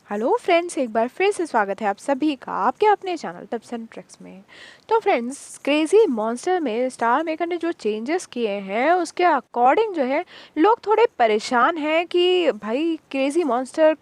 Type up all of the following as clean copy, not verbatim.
Hello friends, एक बार फिर से स्वागत है आप सभी का आपके अपने चैनल टिप्स एंड ट्रिक्स में। तो फ्रेंड्स, क्रेजी मॉन्स्टर में स्टार मेकर ने जो चेंजेस किए हैं उसके अकॉर्डिंग जो है लोग थोड़े परेशान हैं कि भाई क्रेजी मॉन्स्टर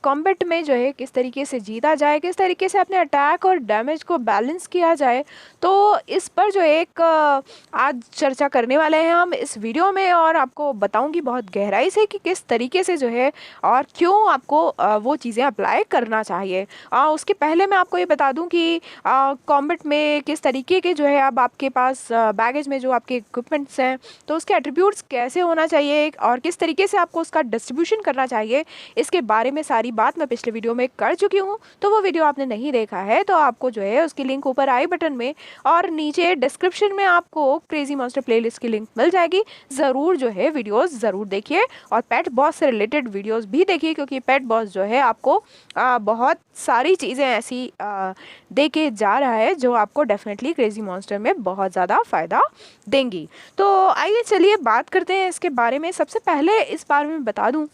कॉम्बैट में जो है किस तरीके से जीता जाए, किस तरीके से अपने अटैक और डैमेज को बैलेंस किया जाए। तो इस पर जो एक आज चर्चा करने वाले हैं हम इस वीडियो में, और आपको बताऊंगी बहुत गहराई से कि किस तरीके से जो है और क्यों आपको वो चीज़ें अप्लाई करना चाहिए। उसके पहले मैं आपको ये बता दूं कि कॉम्बैट में किस तरीके के जो है अब आपके पास बैगेज में जो आपके इक्विपमेंट्स हैं तो उसके एट्रीब्यूट्स कैसे होना चाहिए और किस तरीके से आपको उसका डिस्ट्रीब्यूशन करना चाहिए, इसके बारे में सारी बात मैं पिछले वीडियो में कर चुकी हूँ। तो वो वीडियो आपने नहीं देखा है तो आपको जो है उसकी लिंक ऊपर आई बटन में और नीचे डिस्क्रिप्शन में आपको क्रेजी मॉन्स्टर प्लेलिस्ट की लिंक मिल जाएगी। ज़रूर जो है वीडियोज़ ज़रूर देखिए और पेट बॉस से रिलेटेड वीडियोस भी देखिए, क्योंकि पेट बॉस जो है आपको बहुत सारी चीज़ें ऐसी दे के जा रहा है जो आपको डेफिनेटली क्रेजी मॉन्स्टर में बहुत ज़्यादा फ़ायदा देंगी। तो आइए चलिए बात करते हैं इसके बारे में। सबसे पहले इस बारे में बता दूं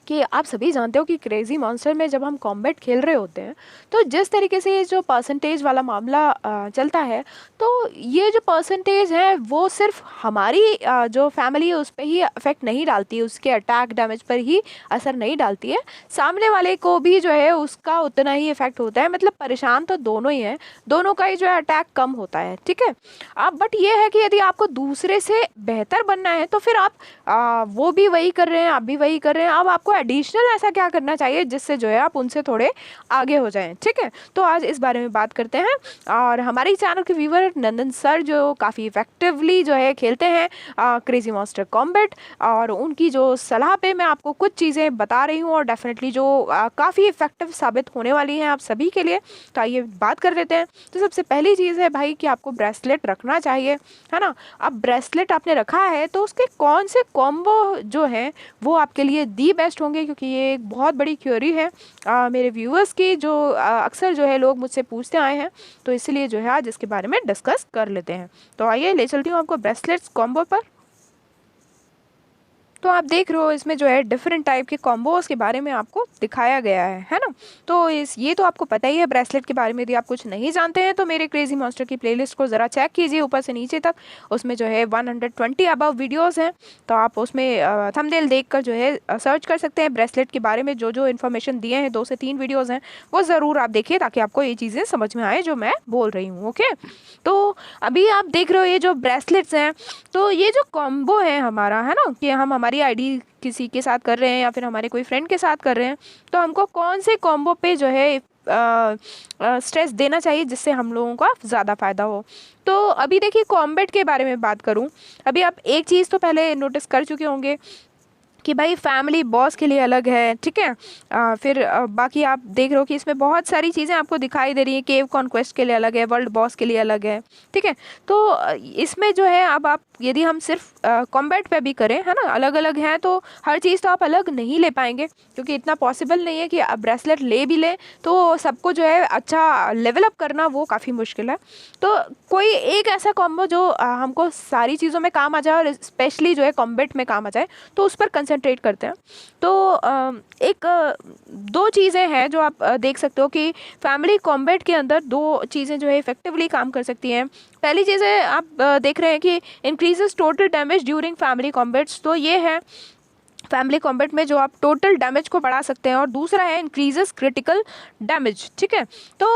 कि आप सभी जानते हो कि क्रेजी मॉन्स्टर में जब हम कॉम्बैट खेल रहे होते हैं तो जिस तरीके से ये जो परसेंटेज वाला मामला चलता है, तो ये जो परसेंटेज है वो सिर्फ हमारी जो फैमिली है उस पर ही अफेक्ट नहीं डालती है, उसके अटैक डैमेज पर ही असर नहीं डालती है, सामने वाले को भी जो है उसका उतना ही इफेक्ट होता है। मतलब परेशान तो दोनों ही हैं, दोनों का ही जो है अटैक कम होता है, ठीक है। अब बट ये है कि यदि आपको दूसरे से बेहतर बनना है तो फिर आप वो भी वही कर रहे हैं, आप भी वही कर रहे हैं, अब आपको एडिशनल ऐसा क्या करना चाहिए जिससे जो है आप उनसे थोड़े आगे हो जाएं, ठीक है। तो आज इस बारे में बात करते हैं। और हमारे चैनल के व्यूवर नंदन सर जो काफ़ी इफेक्टिवली जो है खेलते हैं क्रेजी मॉन्स्टर कॉम्बैट, और उनकी जो सलाह पे मैं आपको कुछ चीज़ें बता रही हूँ और डेफिनेटली जो काफ़ी इफेक्टिव साबित होने वाली हैं आप सभी के लिए। तो आइए बात कर लेते हैं। तो सबसे पहली चीज़ है भाई कि आपको ब्रेसलेट रखना चाहिए, है ना। अब ब्रेसलेट आपने रखा है तो उसके कौन से कॉम्बो जो हैं वो आपके लिए दी बेस्ट होंगे, क्योंकि ये एक बहुत बड़ी क्वेरी है मेरे व्यूअर्स की, जो अक्सर जो है लोग मुझसे पूछते आए हैं। तो इसलिए जो है आज इसके बारे में डिस्कस कर लेते हैं। तो आइए ले चलती हूँ आपको ब्रेसलेट्स कॉम्बो पर। तो आप देख रहे हो इसमें जो है डिफरेंट टाइप के कॉम्बोज के बारे में आपको दिखाया गया है ना। तो ये तो आपको पता ही है ब्रेसलेट के बारे में। यदि आप कुछ नहीं जानते हैं तो मेरे क्रेजी मॉन्स्टर की प्लेलिस्ट को ज़रा चेक कीजिए ऊपर से नीचे तक, उसमें जो है 120 अबव वीडियोस हैं। तो आप उसमें थंबनेल देखकर जो है सर्च कर सकते हैं ब्रेसलेट के बारे में। जो जो इन्फॉर्मेशन दिए हैं 2 से 3 वीडियोज़ हैं वो ज़रूर आप देखिए ताकि आपको ये चीज़ें समझ में आए जो मैं बोल रही हूँ, ओके। तो अभी आप देख रहे हो ये जो ब्रेसलेट्स हैं, तो ये जो कॉम्बो है हमारा, है ना, कि हम हमारी आईडी किसी के साथ कर रहे हैं या फिर हमारे कोई फ्रेंड के साथ कर रहे हैं, तो हमको कौन से कॉम्बो पे जो है स्ट्रेस देना चाहिए जिससे हम लोगों का ज़्यादा फ़ायदा हो। तो अभी देखिए कॉम्बैट के बारे में बात करूं, अभी आप एक चीज़ तो पहले नोटिस कर चुके होंगे कि भाई फैमिली बॉस के लिए अलग है, ठीक है। फिर बाकी आप देख रहे हो कि इसमें बहुत सारी चीज़ें आपको दिखाई दे रही हैं। केव कॉन्क्वेस्ट के लिए अलग है, वर्ल्ड बॉस के लिए अलग है, ठीक है। तो इसमें जो है अब आप यदि हम सिर्फ कॉम्बैट पे भी करें, है ना, अलग अलग हैं, तो हर चीज़ तो आप अलग नहीं ले पाएंगे क्योंकि इतना पॉसिबल नहीं है कि आप ब्रेसलेट ले भी लें तो सबको जो है अच्छा लेवल अप करना वो काफ़ी मुश्किल है। तो कोई एक ऐसा कॉम्बो जो हमको सारी चीज़ों में काम आ जाए और स्पेशली जो है कॉम्बैट में काम आ जाए, तो उस पर कंसंट्रेट करते हैं। तो दो चीज़ें हैं जो आप देख सकते हो कि फैमिली कॉम्बैट के अंदर 2 चीज़ें जो है इफेक्टिवली काम कर सकती हैं। पहली चीज़ है आप देख रहे हैं कि increases total damage during family combats, तो ये है फैमिली कॉम्बैट में जो आप टोटल डैमेज को बढ़ा सकते हैं। और दूसरा है इंक्रीजेस क्रिटिकल डैमेज, ठीक है। तो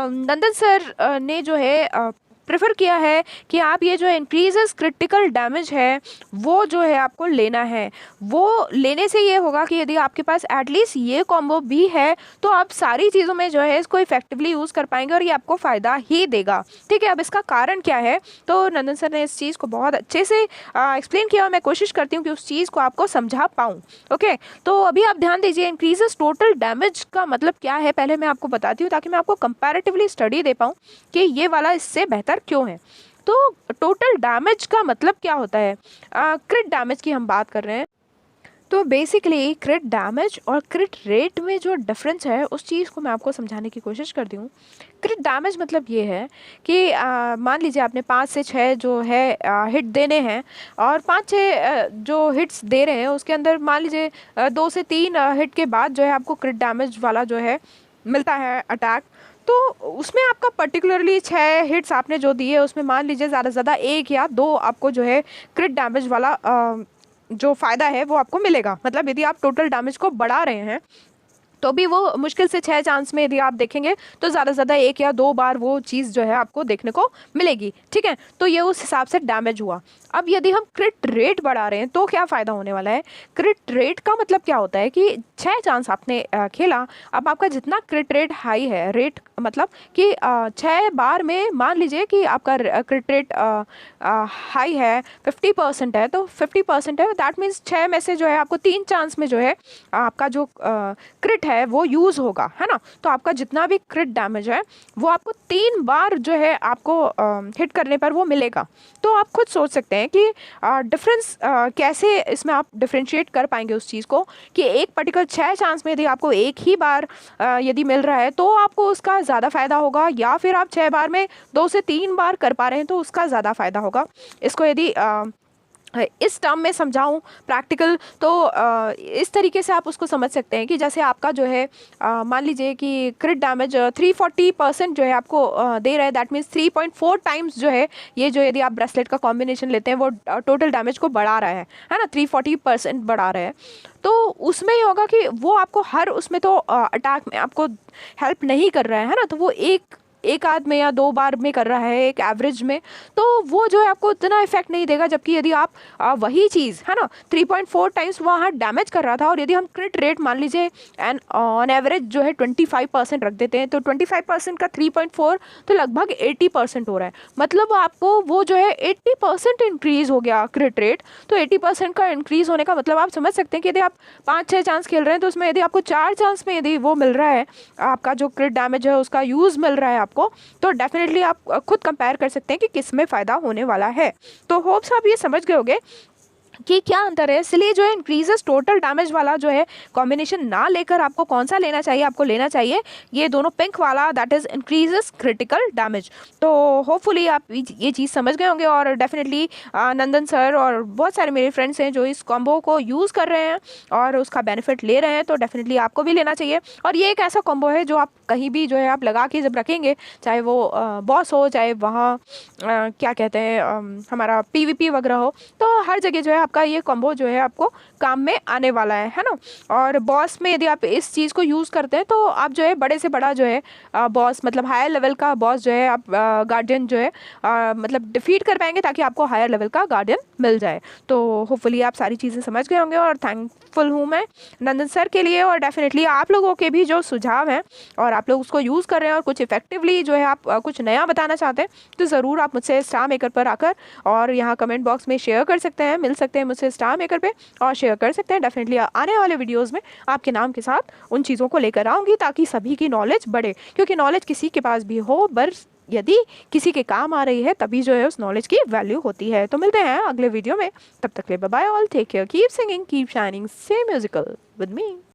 नंदन सर ने जो है प्रेफर किया है कि आप ये जो इंक्रीजेस क्रिटिकल डैमेज है वो जो है आपको लेना है। वो लेने से ये होगा कि यदि आपके पास एटलीस्ट ये कॉम्बो भी है तो आप सारी चीज़ों में जो है इसको इफेक्टिवली यूज़ कर पाएंगे और ये आपको फ़ायदा ही देगा, ठीक है। अब इसका कारण क्या है, तो नंदन सर ने इस चीज़ को बहुत अच्छे से एक्सप्लेन किया और मैं कोशिश करती हूँ कि उस चीज़ को आपको समझा पाऊँ, ओके। तो अभी आप ध्यान दीजिए इंक्रीजेस टोटल डैमेज का मतलब क्या है पहले मैं आपको बताती हूँ ताकि मैं आपको कंपैरेटिवली स्टडी दे पाऊँ कि ये वाला इससे बेहतर क्यों है। तो टोटल डैमेज का मतलब क्या होता है, क्रिट डैमेज की हम बात कर रहे हैं। तो बेसिकली क्रिट डैमेज और क्रिट रेट में जो डिफरेंस है उस चीज़ को मैं आपको समझाने की कोशिश करती हूँ। क्रिट डैमेज मतलब ये है कि मान लीजिए आपने 5 से 6 जो है हिट देने हैं, और 5-6 जो हिट्स दे रहे हैं उसके अंदर मान लीजिए 2 से 3 हिट के बाद जो है आपको क्रिट डैमेज वाला जो है मिलता है अटैक। तो उसमें आपका पर्टिकुलरली 6 हिट्स आपने जो दिए उसमें मान लीजिए ज़्यादा से ज़्यादा 1 या 2 आपको जो है क्रिट डैमेज वाला जो फ़ायदा है वो आपको मिलेगा। मतलब यदि आप टोटल डैमेज को बढ़ा रहे हैं तो भी वो मुश्किल से 6 चांस में यदि आप देखेंगे तो ज़्यादा से ज़्यादा 1 या 2 बार वो चीज़ जो है आपको देखने को मिलेगी। ठीक है, तो ये उस हिसाब से डैमेज हुआ। अब यदि हम क्रिट रेट बढ़ा रहे हैं तो क्या फ़ायदा होने वाला है। क्रिट रेट का मतलब क्या होता है कि 6 चांस आपने खेला, अब आपका जितना क्रिट रेट हाई है, रेट मतलब कि 6 बार में मान लीजिए कि आपका क्रिट रेट हाई है, 50% है, तो 50% है दैट मीन्स 6 में से जो है आपको 3 चांस में जो है आपका जो क्रिट है वो यूज़ होगा, है ना। तो आपका जितना भी क्रिट डैमेज है वो आपको 3 बार जो है आपको हिट करने पर वो मिलेगा। तो आप खुद सोच सकते हैं कि डिफरेंस कैसे इसमें आप डिफ्रेंशिएट कर पाएंगे उस चीज़ को, कि एक पर्टिकुलर 6 चांस में यदि आपको एक ही बार यदि मिल रहा है तो आपको उसका ज़्यादा फ़ायदा होगा, या फिर आप 6 बार में 2 से 3 बार कर पा रहे हैं तो उसका ज़्यादा फ़ायदा होगा। इसको यदि इस टर्म में समझाऊं प्रैक्टिकल तो इस तरीके से आप उसको समझ सकते हैं कि जैसे आपका जो है मान लीजिए कि क्रिट डैमेज 340% जो है आपको दे रहा है, दैट मीन्स 3.4 टाइम्स जो है ये जो यदि आप ब्रेसलेट का कॉम्बिनेशन लेते हैं वो टोटल डैमेज को बढ़ा रहा है ना, 340% बढ़ा रहा है। तो उसमें ये होगा कि वो आपको हर उसमें तो अटैक में आपको हेल्प नहीं कर रहा है ना, तो वो एक आध में या 2 बार में कर रहा है एक एवरेज में, तो वो जो है आपको उतना इफेक्ट नहीं देगा। जबकि यदि आप वही चीज़ है ना 3.4 टाइम्स वहाँ डैमेज कर रहा था, और यदि हम क्रिट रेट मान लीजिए एंड ऑन एवरेज जो है 25% रख देते हैं, तो 25% का 3.4 तो लगभग 80% हो रहा है। मतलब आपको वो जो है 80% इंक्रीज़ हो गया क्रिट रेट। तो 80% का इंक्रीज़ होने का मतलब आप समझ सकते हैं कि यदि आप 5-6 चांस खेल रहे हैं तो उसमें यदि आपको 4 चांस में यदि वो मिल रहा है, आपका जो क्रिट डैमेज है उसका यूज़ मिल रहा है आपको, तो डेफिनेटली आप खुद कंपेयर कर सकते हैं कि किस में फ़ायदा होने वाला है। तो होप्स आप ये समझ गए होंगे कि क्या अंतर है। इसलिए जो है इंक्रीजेस टोटल डैमेज वाला जो है कॉम्बिनेशन ना लेकर आपको कौन सा लेना चाहिए, आपको लेना चाहिए ये दोनों पिंक वाला, that is increases critical damage. तो होपफुली आप ये चीज़ समझ गए होंगे, और डेफिनेटली नंदन सर और बहुत सारे मेरे फ्रेंड्स हैं जो इस कॉम्बो को यूज़ कर रहे हैं और उसका बेनिफिट ले रहे हैं, तो डेफिनेटली आपको भी लेना चाहिए। और ये एक ऐसा कॉम्बो है जो आप कहीं भी जो है आप लगा के जब रखेंगे, चाहे वो बॉस हो, चाहे वहाँ क्या कहते हैं हमारा PvP वगैरह हो, तो हर जगह जो है आपका ये कॉम्बो जो है आपको काम में आने वाला है ना। और बॉस में यदि आप इस चीज़ को यूज़ करते हैं तो आप जो है बड़े से बड़ा जो है बॉस मतलब हायर लेवल का बॉस जो है आप गार्डियन जो है मतलब डिफीट कर पाएंगे, ताकि आपको हायर लेवल का गार्डियन मिल जाए। तो होपफुली आप सारी चीज़ें समझ गए होंगे, और थैंकफुल हूँ मैं नंदन सर के लिए, और डेफिनेटली आप लोगों के भी जो सुझाव हैं और आप लोग उसको यूज़ कर रहे हैं और कुछ इफेक्टिवली जो है आप कुछ नया बताना चाहते हैं, तो ज़रूर आप मुझसे स्टार मेकर पर आकर और यहाँ कमेंट बॉक्स में शेयर कर सकते हैं, मिल सकते हैं मुझसे स्टार मेकर पे और शेयर कर सकते हैं। डेफिनेटली आने वाले वीडियोस में आपके नाम के साथ उन चीज़ों को लेकर आऊँगी, ताकि सभी की नॉलेज बढ़े, क्योंकि नॉलेज किसी के पास भी हो, बस यदि किसी के काम आ रही है तभी जो है उस नॉलेज की वैल्यू होती है। तो मिलते हैं अगले वीडियो में, तब तक के लिए bye bye all, take care, keep singing, keep shining, stay musical with me.